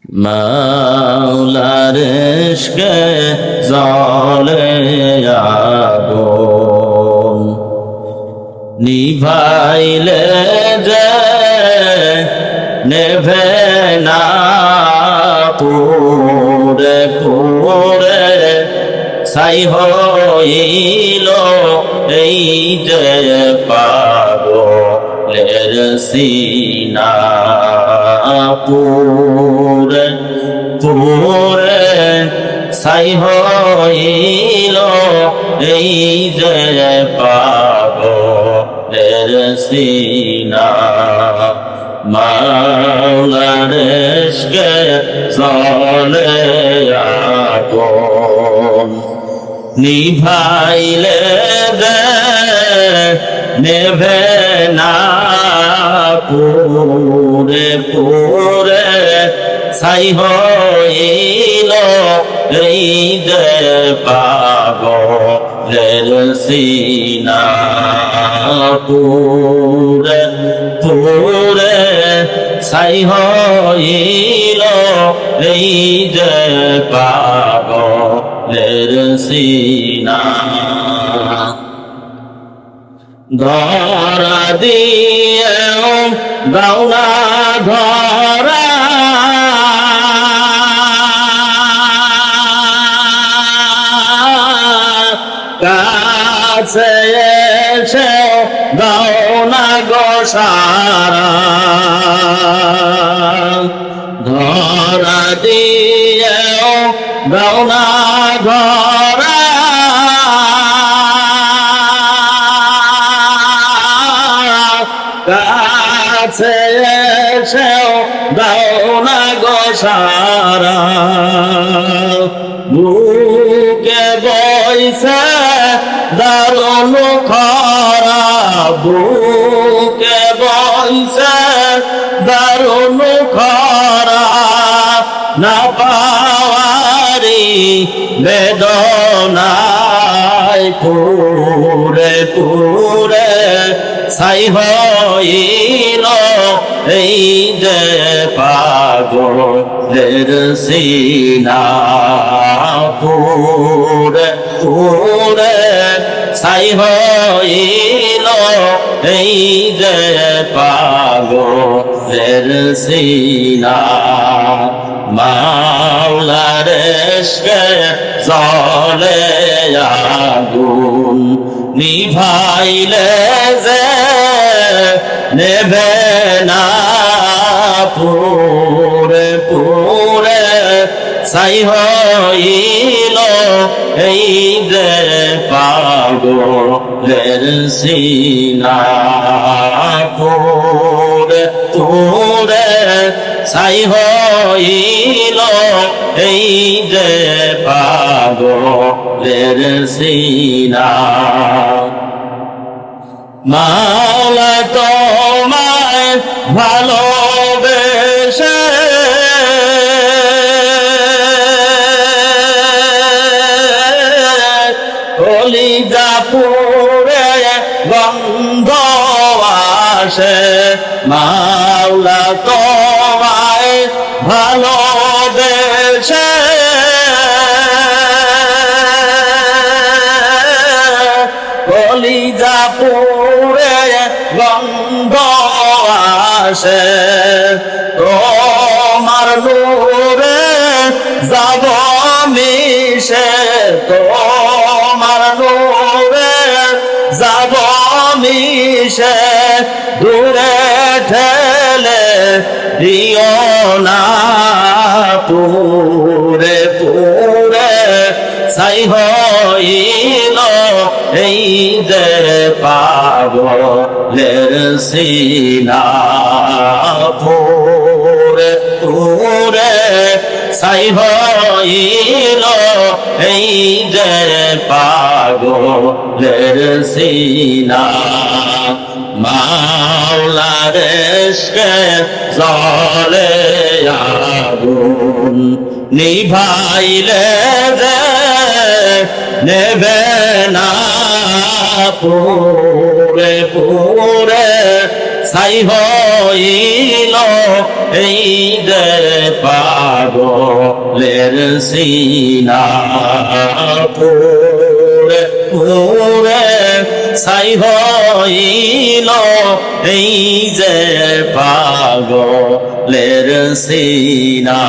মাওলার ইশকে জ্বলে আগুন নিভাইলে যে নেভে না পুরে পুরে ছাই হইল এই যে পাগলের সিনা পুরে পুরে ছাই হইল এই যে পাগলের সিনা মাওলার ইশকে জ্বলে আগুন নিভাইলে যে নেভে না পুরে পুরে ছাই হইল এই যে পাগলের সিনা পুরে পুরে ছাই হইল এই যে পাগলের সিনা ধরা দিয়েও দাওনা ধরা কাছে এসে দাওনা গোসারা ধরা দিয়েও দাওনা ধরা কাছে এসেও দাওনা গোসারা বুকে বইছে দারুণ খরা বুকে বইছে দারুণ খরা না পাওয়ারি বেদনায় পুরে পুরে ছাই হইল এই যে পাগলের সিনা পুরে পুরে ছাই হইল এই যে পাগলের সিনা মাওলার ইশকে জ্বলে আগুন নিভাইলে যে নেভে না পুরে পুরে ছাই হইল এই যে পাগলের সিনা পুরে পুরে ছাই হইল এই যে পাগলের সিনা মাওলা তোমায় ভালোবেসে কলিজা পুরে গন্ধ আসে মাওলা তোমায় ভালোবেসে কলিজা পুরে গন্ধ আসে তোমার নূরে যাব মিশে তোমার নূরে যাব মিশে দূরে ঠেলে দিও না পুরে পুরে ছাই হইল এই যে পাগলের সিনা পুরে পুরে ছাই হইল এই যে পাগলের সিনা মাওলার ইশকে জ্বলে আগুন নিভাইলে যে নেবে না পুরে পুরে ছাই হইল এই যে পাগলের সিনা পুরে পুরে ছাই হইল এই যে পাগলের সিনা